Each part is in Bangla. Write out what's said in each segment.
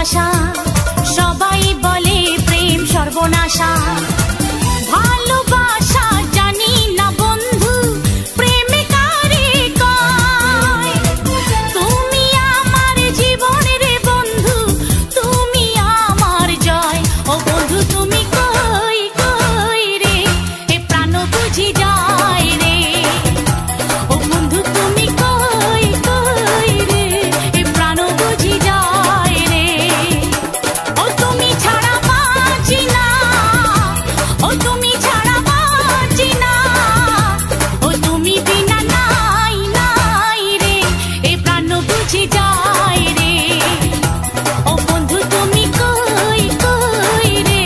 ভালোবাসা, সবাই বলে প্রেম সর্বনাশা। ভালোবাসা জানি না বন্ধু, প্রেমে কারে কয়। তুমি আমার জীবনের বন্ধু, তুমি আমার জয়। ও বন্ধু তুমি কই কই রে, এ প্রাণ বুঝি যায় রে। ও বন্ধু তুমি কই কই রে, এ প্রাণ বুঝি যায় রে। ও তুমি ছাড়া বাঁচি না, ও তুমি ছাড়া বাঁচি না, ও তুমি বিনা নাই নাই রে, এ প্রাণ বুঝি যায় রে। ও বন্ধু তুমি কই কই রে,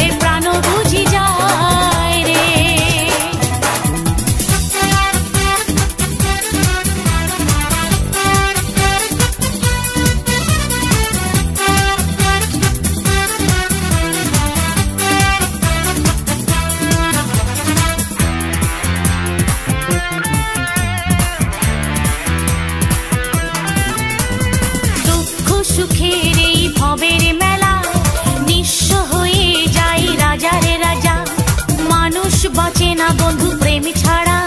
এ প্রাণ বুঝি যায় রে। দুঃখ সুখের এই ভবের মেলা, নিঃস্ব হয়ে যায় রাজারে রাজা। মানুষ বাঁচে না বন্ধু প্রেম ছাড়া,